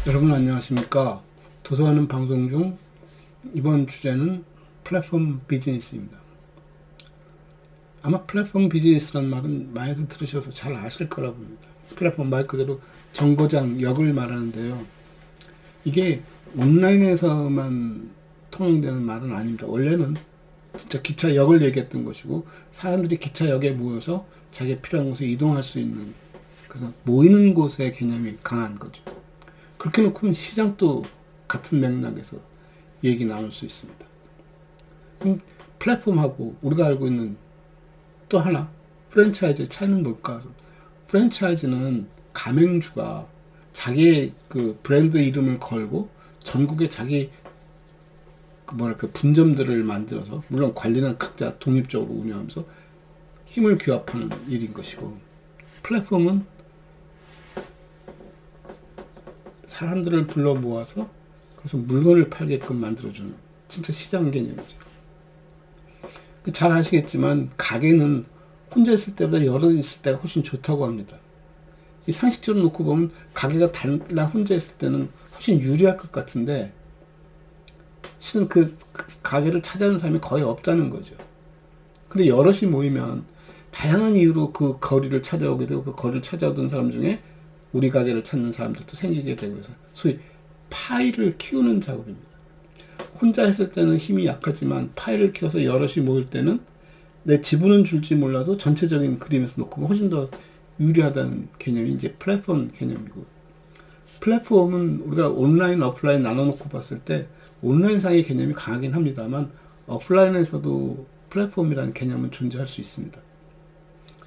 여러분 안녕하십니까. 도서관은 방송 중 이번 주제는 플랫폼 비즈니스입니다. 아마 플랫폼 비즈니스라는 말은 많이들 들으셔서 잘 아실 거라고 봅니다. 플랫폼 말 그대로 정거장, 역을 말하는데요. 이게 온라인에서만 통용되는 말은 아닙니다. 원래는 진짜 기차역을 얘기했던 것이고, 사람들이 기차역에 모여서 자기가 필요한 곳에 이동할 수 있는, 그래서 모이는 곳의 개념이 강한 거죠. 그렇게 놓고는 시장도 같은 맥락에서 얘기 나눌 수 있습니다. 플랫폼하고 우리가 알고 있는 또 하나, 프랜차이즈의 차이는 뭘까? 프랜차이즈는 가맹주가 자기의 그 브랜드 이름을 걸고 전국에 자기 분점들을 만들어서, 물론 관리는 각자 독립적으로 운영하면서 힘을 규합하는 일인 것이고, 플랫폼은 사람들을 불러 모아서 그래서 물건을 팔게끔 만들어주는 진짜 시장 개념이죠. 잘 아시겠지만 가게는 혼자 있을 때보다 여러 있을 때가 훨씬 좋다고 합니다. 이 상식적으로 놓고 보면 가게가 달라 혼자 있을 때는 훨씬 유리할 것 같은데, 실은 그 가게를 찾아오는 사람이 거의 없다는 거죠. 근데 여럿이 모이면 다양한 이유로 그 거리를 찾아오게 되고, 그 거리를 찾아오던 사람 중에 우리 가게를 찾는 사람들도 생기게 되고 해서 소위 파이를 키우는 작업입니다. 혼자 했을 때는 힘이 약하지만 파이를 키워서 여럿이 모일 때는 내 지분은 줄지 몰라도 전체적인 그림에서 놓고 보면 훨씬 더 유리하다는 개념이 이제 플랫폼 개념이고, 플랫폼은 우리가 온라인, 오프라인 나눠놓고 봤을 때 온라인상의 개념이 강하긴 합니다만 오프라인에서도 플랫폼이라는 개념은 존재할 수 있습니다.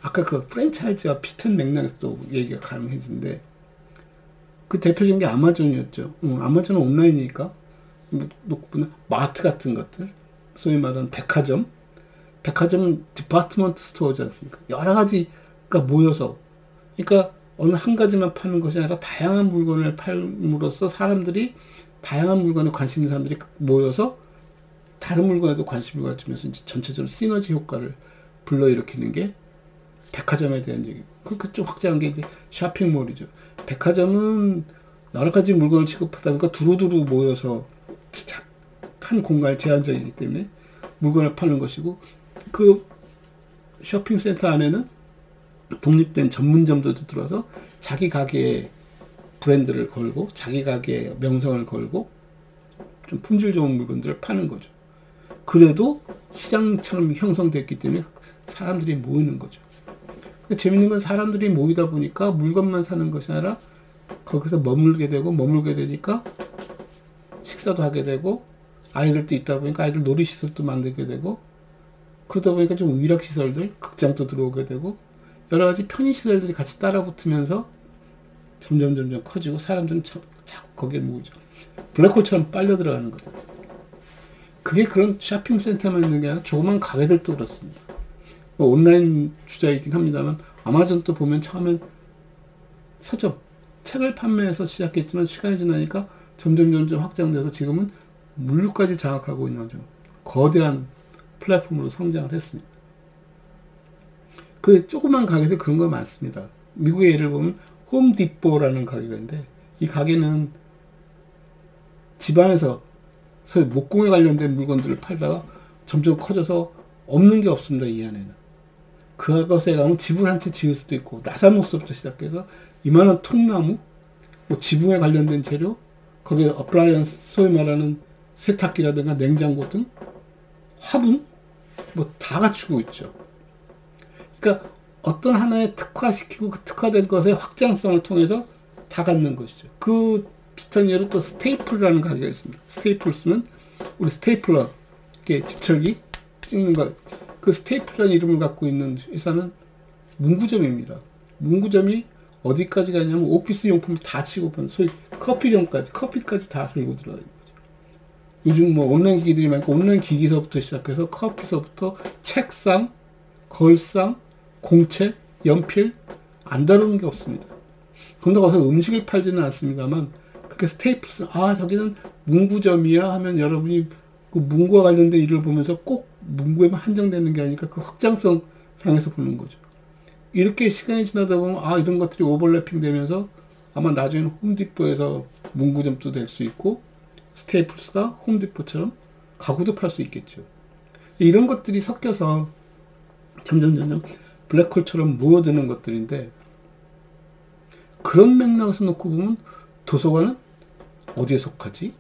아까 그 프랜차이즈와 비슷한 맥락에서 또 얘기가 가능해지는데, 그 대표적인 게 아마존이었죠. 아마존은 온라인이니까 놓고 보면 마트 같은 것들, 소위 말하는 백화점은 디파트먼트 스토어지 않습니까? 여러 가지가 모여서, 그러니까 어느 한 가지만 파는 것이 아니라 다양한 물건을 팔므로써 사람들이, 다양한 물건에 관심 있는 사람들이 모여서 다른 물건에도 관심을 가지면서 이제 전체적으로 시너지 효과를 불러일으키는 게 백화점에 대한 얘기고, 그쪽 확장한 게 이제 쇼핑몰이죠. 백화점은 여러 가지 물건을 취급하다 보니까 두루두루 모여서 한 공간이 제한적이기 때문에 물건을 파는 것이고, 그 쇼핑센터 안에는 독립된 전문점들도 들어와서 자기 가게의 브랜드를 걸고 자기 가게의 명성을 걸고 좀 품질 좋은 물건들을 파는 거죠. 그래도 시장처럼 형성됐기 때문에 사람들이 모이는 거죠. 재밌는 건 사람들이 모이다 보니까 물건만 사는 것이 아니라 거기서 머물게 되니까 식사도 하게 되고, 아이들도 있다 보니까 아이들 놀이시설도 만들게 되고, 그러다 보니까 좀 위락시설들, 극장도 들어오게 되고, 여러 가지 편의시설들이 같이 따라 붙으면서 점점 커지고 사람들은 자꾸 거기에 모이죠. 블랙홀처럼 빨려 들어가는 거죠. 그게 그런 쇼핑센터만 있는 게 아니라 조그만 가게들도 그렇습니다. 온라인 주자이긴 합니다만 아마존도 보면 처음엔 서점, 책을 판매해서 시작했지만 시간이 지나니까 점점 확장돼서 지금은 물류까지 장악하고 있는 아주 거대한 플랫폼으로 성장을 했습니다. 그 조그만 가게들 그런 거 많습니다. 미국의 예를 보면 홈디포라는 가게가 있는데, 이 가게는 집안에서 소위 목공에 관련된 물건들을 팔다가 점점 커져서 없는 게 없습니다. 이 안에는. 그것에 가면 집을 한 채 지을 수도 있고, 나사목서부터 시작해서 이만한 통나무, 지붕에 관련된 재료, 거기에 어플라이언스, 소위 말하는 세탁기라든가 냉장고 등 화분, 다 갖추고 있죠. 그러니까 어떤 하나에 특화시키고 그 특화된 것의 확장성을 통해서 다 갖는 것이죠. 그 비슷한 예로 또 스테이플이라는 가게가 있습니다. 스테이플스는 우리 스테이플러, 이렇게 지철기 찍는 것, 그 스테이플이라는 이름을 갖고 있는 회사는 문구점입니다. 문구점이 어디까지 가냐면 오피스 용품을 다 취급하는, 소위 커피까지 다 들고 들어가는 거죠. 요즘 온라인 기기들이 많고, 온라인 기기서부터 시작해서 커피서부터 책상, 걸상, 공책, 연필 안 다루는 게 없습니다. 그런다고 해서 음식을 팔지는 않습니다만, 그렇게 스테이플스, 저기는 문구점이야 하면 여러분이 그 문구와 관련된 일을 보면서 꼭 문구에만 한정되는 게 아니니까 그 확장성 상에서 보는 거죠. 이렇게 시간이 지나다 보면 이런 것들이 오버래핑 되면서 아마 나중에는 홈디포에서 문구점도 될 수 있고 스테이플스가 홈디포처럼 가구도 팔 수 있겠죠. 이런 것들이 섞여서 점점 블랙홀처럼 모여드는 것들인데, 그런 맥락에서 놓고 보면 도서관은 어디에 속하지?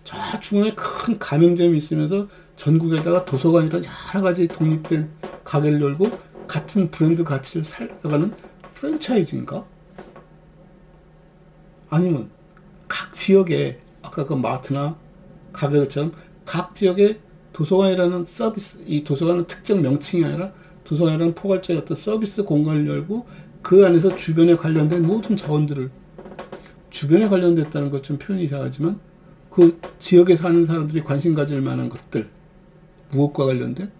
저 중앙에 큰 가맹점이 있으면서 전국에다가 도서관이라 여러 가지 독립된 가게를 열고 같은 브랜드 가치를 살아가는 프랜차이즈인가? 아니면 각 지역에 아까 그 마트나 가게들처럼 각 지역에 도서관이라는 서비스, 이 도서관은 특정 명칭이 아니라 도서관이라는 포괄적인 어떤 서비스 공간을 열고 그 안에서 주변에 관련된 모든 자원들을, 주변에 관련됐다는 것 좀 표현이 이상하지만 그 지역에 사는 사람들이 관심 가질 만한 것들, 무엇과 관련된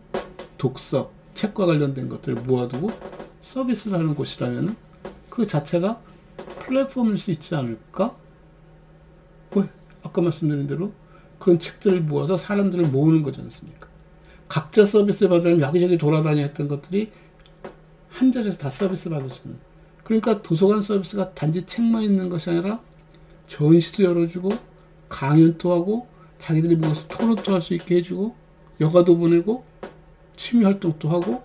독서, 책과 관련된 것들을 모아두고 서비스를 하는 곳이라면 그 자체가 플랫폼일 수 있지 않을까? 왜? 아까 말씀드린 대로 그런 책들을 모아서 사람들을 모으는 거지 않습니까? 각자 서비스 받으려면 여기저기 돌아다녔던 것들이 한 자리에서 다 서비스 받을 수 있는. 그러니까 도서관 서비스가 단지 책만 있는 것이 아니라 전시도 열어주고 강연도 하고 자기들이 모여서 토론도 할 수 있게 해주고 여가도 보내고 취미 활동도 하고,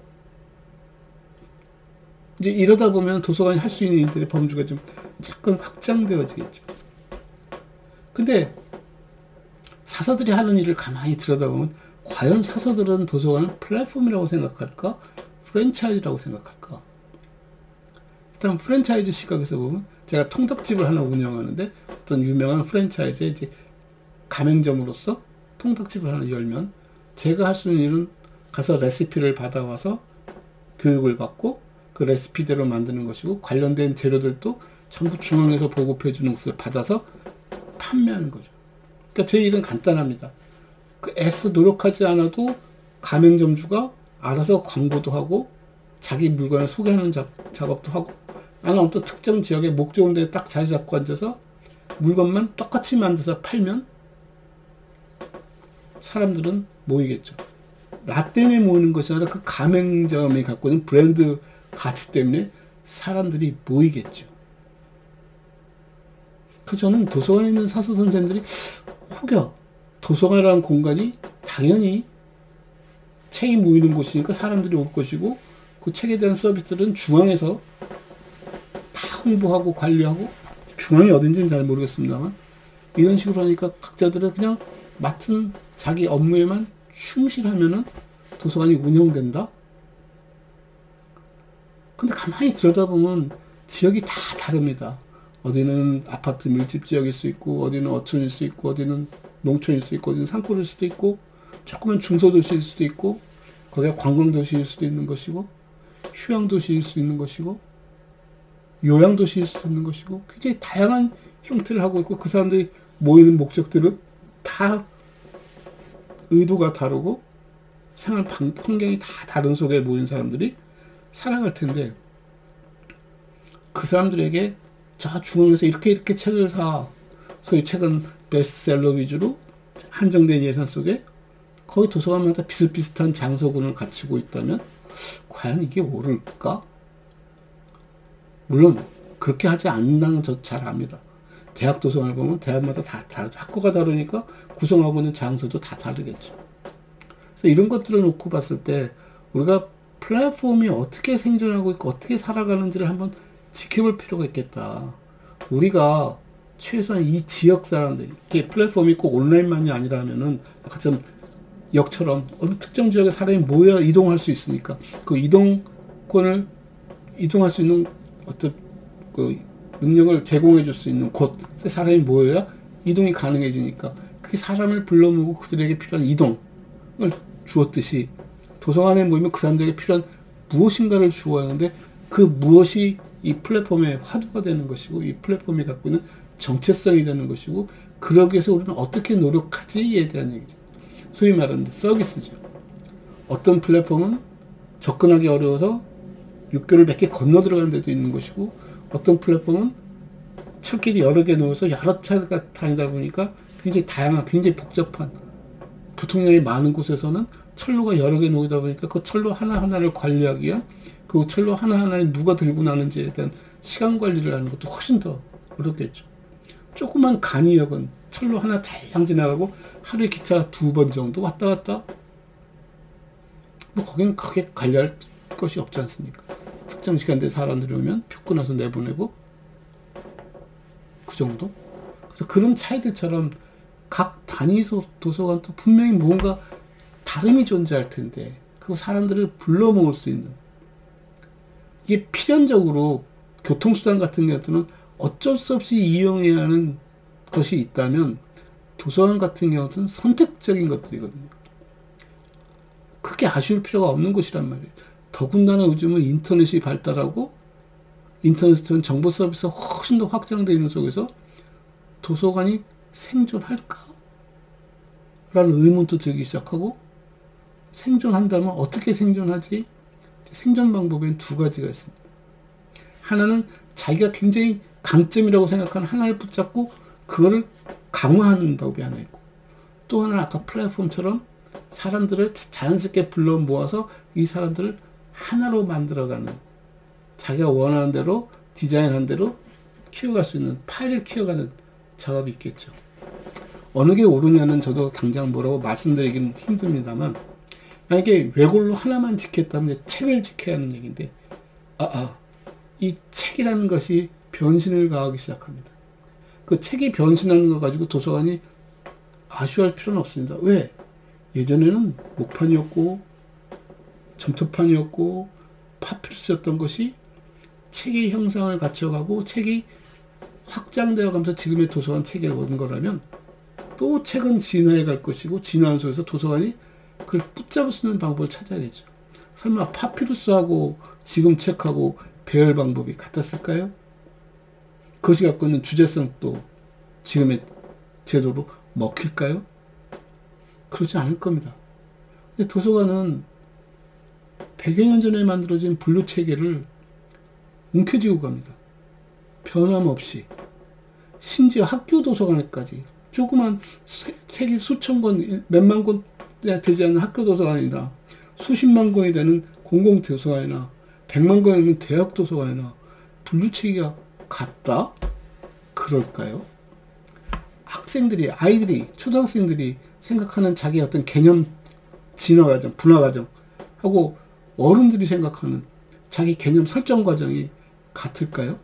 이제 이러다 보면 도서관이 할 수 있는 일들의 범주가 좀 잠깐 확장되어지겠죠. 근데 사서들이 하는 일을 가만히 들여다보면 과연 사서들은 도서관을 플랫폼이라고 생각할까? 프랜차이즈라고 생각할까? 일단 프랜차이즈 시각에서 보면 제가 통닭집을 하나 운영하는데 어떤 유명한 프랜차이즈의 이제 가맹점으로서 통닭집을 하나 열면 제가 할 수 있는 일은 가서 레시피를 받아와서 교육을 받고 그 레시피대로 만드는 것이고 관련된 재료들도 전부 중앙에서 보급해 주는 것을 받아서 판매하는 거죠. 그러니까 제 일은 간단합니다. 그 애써 노력하지 않아도 가맹점주가 알아서 광고도 하고 자기 물건을 소개하는 작업도 하고, 나는 어떤 특정 지역에 목 좋은 데에 딱 자리 잡고 앉아서 물건만 똑같이 만들어서 팔면 사람들은 모이겠죠. 나 때문에 모이는 것이 아니라 그 가맹점이 갖고 있는 브랜드 가치 때문에 사람들이 모이겠죠. 그래서 저는 도서관에 있는 사서 선생님들이 혹여 도서관이라는 공간이 당연히 책이 모이는 곳이니까 사람들이 올 것이고 그 책에 대한 서비스들은 중앙에서 다 홍보하고 관리하고, 중앙이 어딘지는 잘 모르겠습니다만 이런 식으로 하니까 각자들은 그냥 맡은 자기 업무에만 충실하면은 도서관이 운영된다? 근데 가만히 들여다보면 지역이 다 다릅니다. 어디는 아파트 밀집 지역일 수 있고, 어디는 어촌일 수 있고, 어디는 농촌일 수 있고, 어디는 산골일 수도 있고, 조금은 중소도시일 수도 있고, 거기가 관광도시일 수도 있는 것이고, 휴양도시일 수 있는 것이고, 요양도시일 수도 있는 것이고, 굉장히 다양한 형태를 하고 있고, 그 사람들이 모이는 목적들은 다 의도가 다르고 생활 환경이 다 다른 속에 모인 사람들이 살아갈 텐데, 그 사람들에게 저 중앙에서 이렇게 책을 사, 소위 책은 베스트셀러 위주로 한정된 예산 속에 거의 도서관마다 비슷비슷한 장소군을 갖추고 있다면 과연 이게 옳을까? 물론 그렇게 하지 않는다는 저 잘 압니다. 대학 도서관을 보면 대학마다 다 다르죠. 학교가 다르니까 구성하고 있는 장소도 다 다르겠죠. 그래서 이런 것들을 놓고 봤을 때 우리가 플랫폼이 어떻게 생존하고 있고 어떻게 살아가는지를 한번 지켜볼 필요가 있겠다. 우리가 최소한 이 지역 사람들, 이렇게 플랫폼이 꼭 온라인만이 아니라면은 아까처럼 역처럼 어느 특정 지역에 사람이 모여 이동할 수 있으니까 그 이동권을 이동할 수 있는 어떤 그 능력을 제공해 줄 수 있는 곳에 사람이 모여야 이동이 가능해지니까 그게 사람을 불러 모으고 그들에게 필요한 이동을 주었듯이 도서관에 모이면 그 사람들에게 필요한 무엇인가를 주어야 하는데 그 무엇이 이 플랫폼의 화두가 되는 것이고 이 플랫폼이 갖고 있는 정체성이 되는 것이고 그러기 위해서 우리는 어떻게 노력하지에 대한 얘기죠. 소위 말하는 서비스죠. 어떤 플랫폼은 접근하기 어려워서 육교를 몇 개 건너 들어가는 데도 있는 것이고 어떤 플랫폼은 철길이 여러 개 놓여서 여러 차가 다니다 보니까 굉장히 다양한 굉장히 복잡한 교통량이 많은 곳에서는 철로가 여러 개 놓이다 보니까 그 철로 하나하나를 관리하기 위한 그 철로 하나하나에 누가 들고 나는지에 대한 시간 관리를 하는 것도 훨씬 더 어렵겠죠. 조그만 간이역은 철로 하나 달랑 지나가고 하루에 기차 2번 정도 왔다 갔다. 뭐 거기는 크게 관리할 것이 없지 않습니까? 특정 시간대에 사람들이 오면 표 끊어서 내보내고 그 정도? 그래서 그런 차이들처럼 각 단위 도서관도 분명히 뭔가 다름이 존재할 텐데, 그리고 사람들을 불러 모을 수 있는, 이게 필연적으로 교통수단 같은 경우는 어쩔 수 없이 이용해야 하는 것이 있다면 도서관 같은 경우는 선택적인 것들이거든요. 그렇게 아쉬울 필요가 없는 곳이란 말이에요. 더군다나 요즘은 인터넷이 발달하고 인터넷은 정보 서비스가 훨씬 더 확장되어 있는 속에서 도서관이 생존할까? 라는 의문도 들기 시작하고, 생존한다면 어떻게 생존하지? 생존 방법에는 2가지가 있습니다. 하나는 자기가 굉장히 강점이라고 생각하는 하나를 붙잡고 그거를 강화하는 방법이 하나 있고, 또 하나는 아까 플랫폼처럼 사람들을 자연스럽게 불러 모아서 이 사람들을 하나로 만들어가는, 자기가 원하는 대로 디자인한 대로 키워갈 수 있는, 파일을 키워가는 작업이 있겠죠. 어느 게 옳으냐는 저도 당장 뭐라고 말씀드리기는 힘듭니다만, 만약에 외골로 하나만 지켰다면 책을 지켜야 하는 얘기인데, 이 책이라는 것이 변신을 가하기 시작합니다. 그 책이 변신하는 거 가지고 도서관이 아쉬워할 필요는 없습니다. 왜? 예전에는 목판이었고 점토판이었고 파피루스였던 것이 책의 형상을 갖춰가고 책이 확장되어 가면서 지금의 도서관 체계를 얻은 거라면, 또 책은 진화해 갈 것이고, 진화한 속에서 도서관이 그걸 붙잡을 수 있는 방법을 찾아야겠죠. 설마 파피루스하고 지금 책하고 배열 방법이 같았을까요? 그것이 갖고 있는 주제성도 지금의 제도로 먹힐까요? 그렇지 않을 겁니다. 근데 도서관은 100여 년 전에 만들어진 분류 체계를 움켜쥐고 갑니다. 변함없이. 심지어 학교 도서관에까지 조그만 책이 수천 권, 몇만 권 되지 않는 학교 도서관이나 수십만 권이 되는 공공 도서관이나 100만 권이 되는 대학 도서관이나 분류 체계가 같다? 그럴까요? 아이들이, 초등학생들이 생각하는 자기 어떤 개념 진화 과정, 분화 과정 하고 어른들이 생각하는 자기 개념 설정 과정이 같을까요?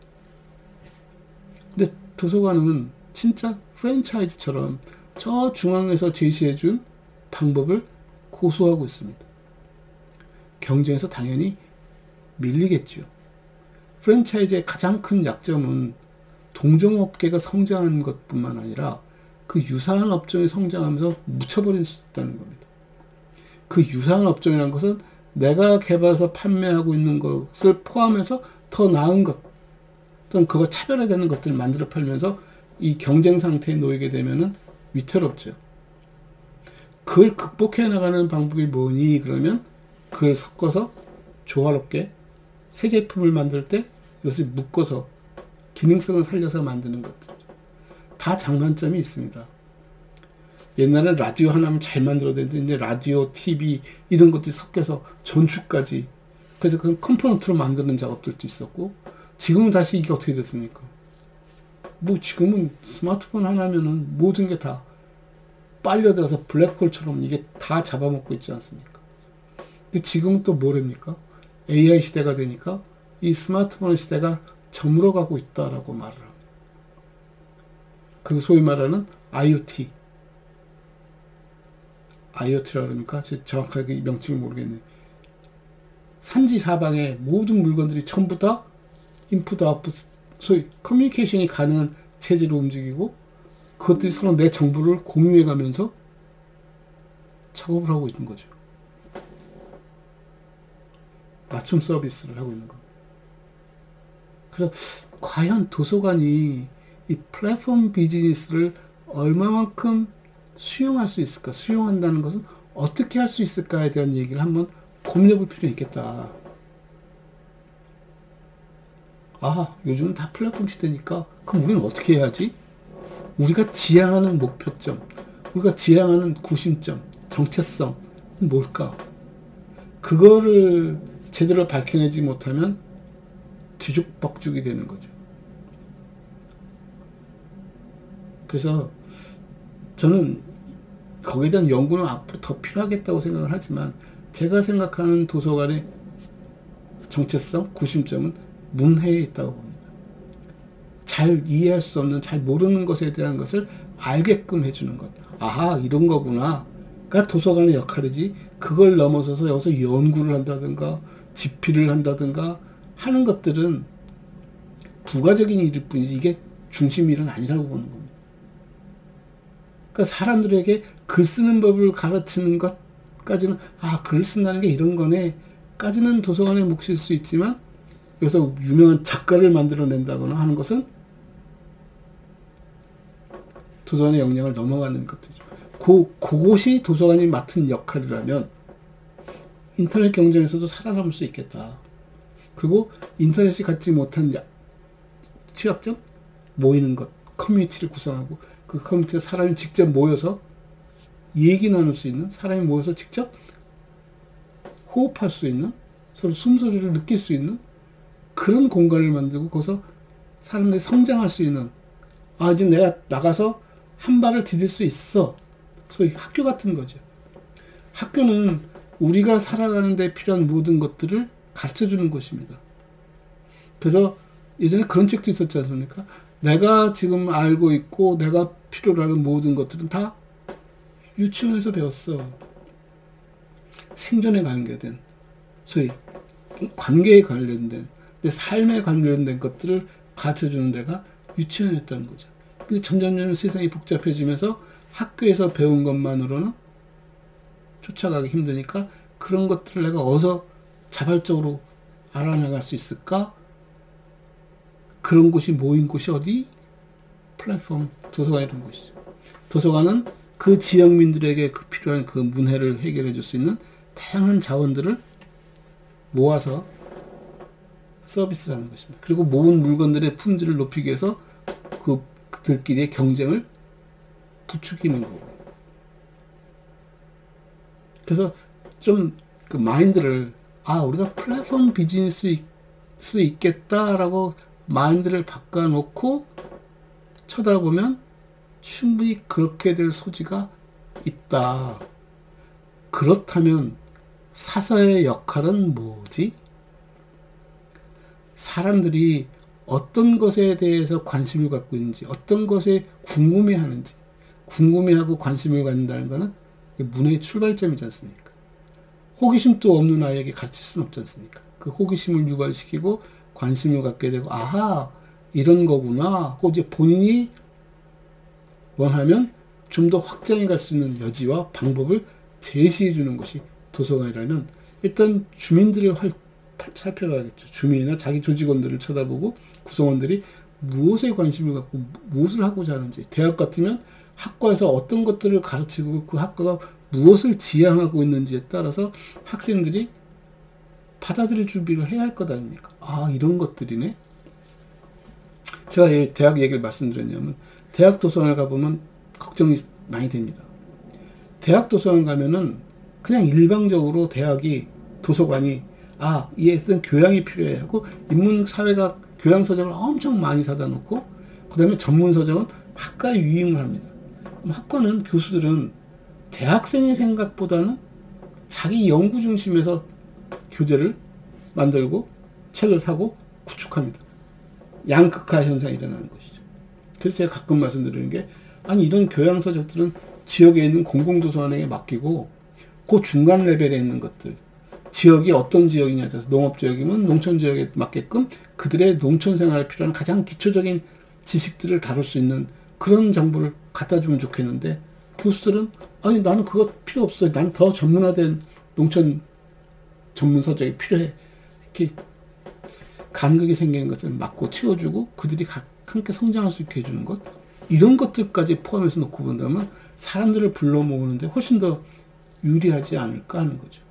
근데 도서관은 진짜 프랜차이즈처럼 저 중앙에서 제시해준 방법을 고수하고 있습니다. 경쟁에서 당연히 밀리겠죠. 프랜차이즈의 가장 큰 약점은 동종업계가 성장하는 것뿐만 아니라 그 유사한 업종이 성장하면서 묻혀버릴 수 있다는 겁니다. 그 유사한 업종이라는 것은 내가 개발해서 판매하고 있는 것을 포함해서 더 나은 것, 또는 그거 차별화되는 것들을 만들어 팔면서 이 경쟁 상태에 놓이게 되면은 위태롭죠. 그걸 극복해 나가는 방법이 뭐니? 그러면 그걸 섞어서 조화롭게 새 제품을 만들 때 이것을 묶어서 기능성을 살려서 만드는 것들. 다 장단점이 있습니다. 옛날에 라디오 하나면 잘 만들어냈는데 이제 라디오, TV 이런 것들이 섞여서 전축까지, 그래서 그 컴포넌트로 만드는 작업들도 있었고, 지금은 다시 이게 어떻게 됐습니까? 뭐 지금은 스마트폰 하나면은 모든 게 다 빨려들어서 블랙홀처럼 이게 다 잡아먹고 있지 않습니까? 근데 지금은 또 뭐랍니까? AI 시대가 되니까 이 스마트폰 시대가 저물어가고 있다라고 말을 합니다. 그리고 소위 말하는 IoT라고 그러니까 정확하게 명칭을 모르겠네요. 산지 사방에 모든 물건들이 전부 다 인풋 아웃풋, 소위 커뮤니케이션이 가능한 체제로 움직이고, 그것들이 서로 내 정보를 공유해 가면서 작업을 하고 있는 거죠. 맞춤 서비스를 하고 있는 겁니다. 그래서 과연 도서관이 이 플랫폼 비즈니스를 얼마만큼 수용할 수 있을까? 수용한다는 것은 어떻게 할 수 있을까에 대한 얘기를 한번 고민해 볼 필요가 있겠다. 요즘은 다 플랫폼 시대니까 그럼 우리는 어떻게 해야지? 우리가 지향하는 목표점, 우리가 지향하는 구심점, 정체성은 뭘까? 그거를 제대로 밝혀내지 못하면 뒤죽박죽이 되는 거죠. 그래서 저는 거기에 대한 연구는 앞으로 더 필요하겠다고 생각을 하지만 제가 생각하는 도서관의 정체성, 구심점은 문해에 있다고 봅니다. 잘 이해할 수 없는, 잘 모르는 것에 대한 것을 알게끔 해주는 것. 아하, 이런 거구나가 도서관의 역할이지, 그걸 넘어서서 여기서 연구를 한다든가 집필을 한다든가 하는 것들은 부가적인 일일 뿐이지 이게 중심 일은 아니라고 보는 겁니다. 그러니까 사람들에게 글 쓰는 법을 가르치는 것까지는, 아, 글 쓴다는 게 이런 거네 까지는 도서관의 몫일 수 있지만, 여기서 유명한 작가를 만들어낸다거나 하는 것은 도서관의 역량을 넘어가는 것들이죠. 그것이 도서관이 맡은 역할이라면 인터넷 경쟁에서도 살아남을 수 있겠다. 그리고 인터넷이 갖지 못한 취약점? 모이는 것, 커뮤니티를 구성하고 그 커뮤니티에 사람이 직접 모여서 얘기 나눌 수 있는, 사람이 모여서 직접 호흡할 수 있는, 서로 숨소리를 느낄 수 있는 그런 공간을 만들고 거기서 사람들이 성장할 수 있는, 아, 이제 내가 나가서 한 발을 디딜 수 있어. 소위 학교 같은 거죠. 학교는 우리가 살아가는 데 필요한 모든 것들을 가르쳐주는 곳입니다. 그래서 예전에 그런 책도 있었지 않습니까? 내가 지금 알고 있고 내가 필요로 하는 모든 것들은 다 유치원에서 배웠어. 생존에 관계된, 소위 관계에 관련된, 내 삶에 관련된 것들을 가르쳐주는 데가 유치원이었다는 거죠. 근데 점점 세상이 복잡해지면서 학교에서 배운 것만으로는 쫓아가기 힘드니까 그런 것들을 내가 어디서 자발적으로 알아나갈 수 있을까? 그런 곳이 모인 곳이 어디? 플랫폼, 도서관이라는 곳이죠. 도서관은 그 지역민들에게 그 필요한 그 문해를 해결해 줄 수 있는 다양한 자원들을 모아서 서비스하는 것입니다. 그리고 모은 물건들의 품질을 높이기 위해서 그들끼리의 경쟁을 부추기는 거고. 그래서 좀 그 마인드를, 아, 우리가 플랫폼 비즈니스 수 있겠다라고 마인드를 바꿔놓고 쳐다보면 충분히 그렇게 될 소지가 있다. 그렇다면 사서의 역할은 뭐지? 사람들이 어떤 것에 대해서 관심을 갖고 있는지, 어떤 것에 궁금해하는지, 궁금해하고 관심을 갖는다는 것은 문해의 출발점이지 않습니까? 호기심도 없는 아이에게 가르칠 수는 없지 않습니까? 그 호기심을 유발시키고 관심을 갖게 되고, 아하, 이런 거구나 하고 이제 본인이 원하면 좀 더 확장해 갈 수 있는 여지와 방법을 제시해 주는 것이 도서관이라면, 일단 주민들을 살펴봐야겠죠. 주민이나 자기 조직원들을 쳐다보고 구성원들이 무엇에 관심을 갖고 무엇을 하고자 하는지. 대학 같으면 학과에서 어떤 것들을 가르치고 그 학과가 무엇을 지향하고 있는지에 따라서 학생들이 받아들일 준비를 해야 할 것 아닙니까? 아, 이런 것들이네. 제가 대학 얘기를 말씀드렸냐면, 대학 도서관을 가보면 걱정이 많이 됩니다. 대학 도서관 가면은 그냥 일방적으로 대학이, 도서관이, 아, 이 어떤 교양이 필요해 하고 인문사회학 교양서적을 엄청 많이 사다 놓고, 그 다음에 전문서적은 학과에 위임을 합니다. 그럼 학과는, 교수들은 대학생의 생각보다는 자기 연구 중심에서 교재를 만들고 책을 사고 구축합니다. 양극화 현상이 일어나는 것이죠. 그래서 제가 가끔 말씀드리는 게, 아니, 이런 교양서적들은 지역에 있는 공공도서관에게 맡기고 그 중간 레벨에 있는 것들, 지역이 어떤 지역이냐에 따라서 농업지역이면 농촌지역에 맞게끔 그들의 농촌생활에 필요한 가장 기초적인 지식들을 다룰 수 있는 그런 정보를 갖다 주면 좋겠는데, 교수들은 아니, 나는 그거 필요 없어, 난 더 전문화된 농촌 전문 서적이 필요해, 이렇게 간극이 생기는 것을 막고 채워주고 그들이 함께 성장할 수 있게 해주는 것, 이런 것들까지 포함해서 놓고 본다면 사람들을 불러 모으는데 훨씬 더 유리하지 않을까 하는 거죠.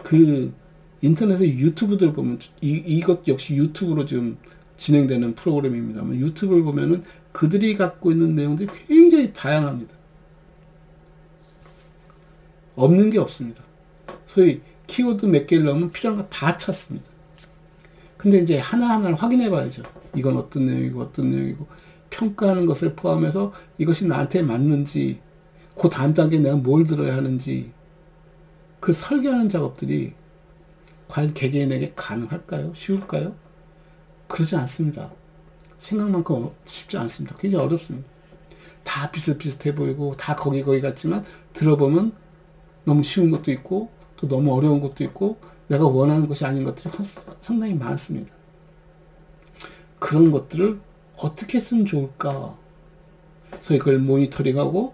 그 인터넷에 유튜브들 보면, 이것 역시 유튜브로 지금 진행되는 프로그램입니다만, 유튜브를 보면은 그들이 갖고 있는 내용들이 굉장히 다양합니다. 없는 게 없습니다. 소위 키워드 몇 개를 넣으면 필요한 거 다 찾습니다. 근데 이제 하나하나를 확인해 봐야죠. 이건 어떤 내용이고 어떤 내용이고 평가하는 것을 포함해서 이것이 나한테 맞는지, 그 다음 단계에 내가 뭘 들어야 하는지, 그 설계하는 작업들이 과연 개개인에게 가능할까요? 쉬울까요? 그러지 않습니다. 생각만큼 쉽지 않습니다. 굉장히 어렵습니다. 다 비슷비슷해 보이고 다 거기 같지만 들어보면 너무 쉬운 것도 있고 또 너무 어려운 것도 있고 내가 원하는 것이 아닌 것들이 상당히 많습니다. 그런 것들을 어떻게 쓰면 좋을까? 그래서 이걸 모니터링하고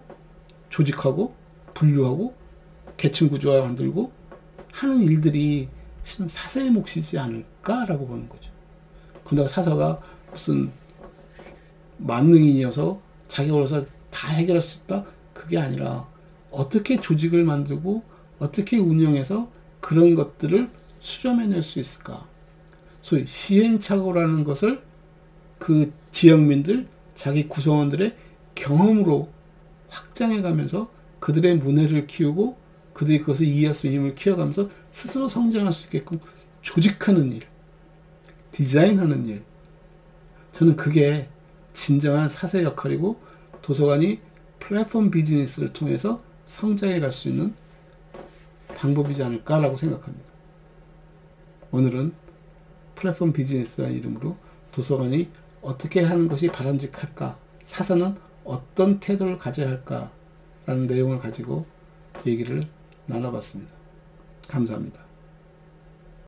조직하고 분류하고 계층 구조화 만들고 하는 일들이 실은 사서의 몫이지 않을까라고 보는 거죠. 근데 사서가 무슨 만능인이어서 자격으로서 다 해결할 수 있다? 그게 아니라 어떻게 조직을 만들고 어떻게 운영해서 그런 것들을 수렴해낼 수 있을까? 소위 시행착오라는 것을 그 지역민들, 자기 구성원들의 경험으로 확장해가면서 그들의 문해를 키우고 그들이 그것을 이해할 수 있는 힘을 키워가면서 스스로 성장할 수 있게끔 조직하는 일, 디자인하는 일. 저는 그게 진정한 사서의 역할이고 도서관이 플랫폼 비즈니스를 통해서 성장해 갈 수 있는 방법이지 않을까라고 생각합니다. 오늘은 플랫폼 비즈니스라는 이름으로 도서관이 어떻게 하는 것이 바람직할까, 사서는 어떤 태도를 가져야 할까라는 내용을 가지고 얘기를 나눠봤습니다. 감사합니다.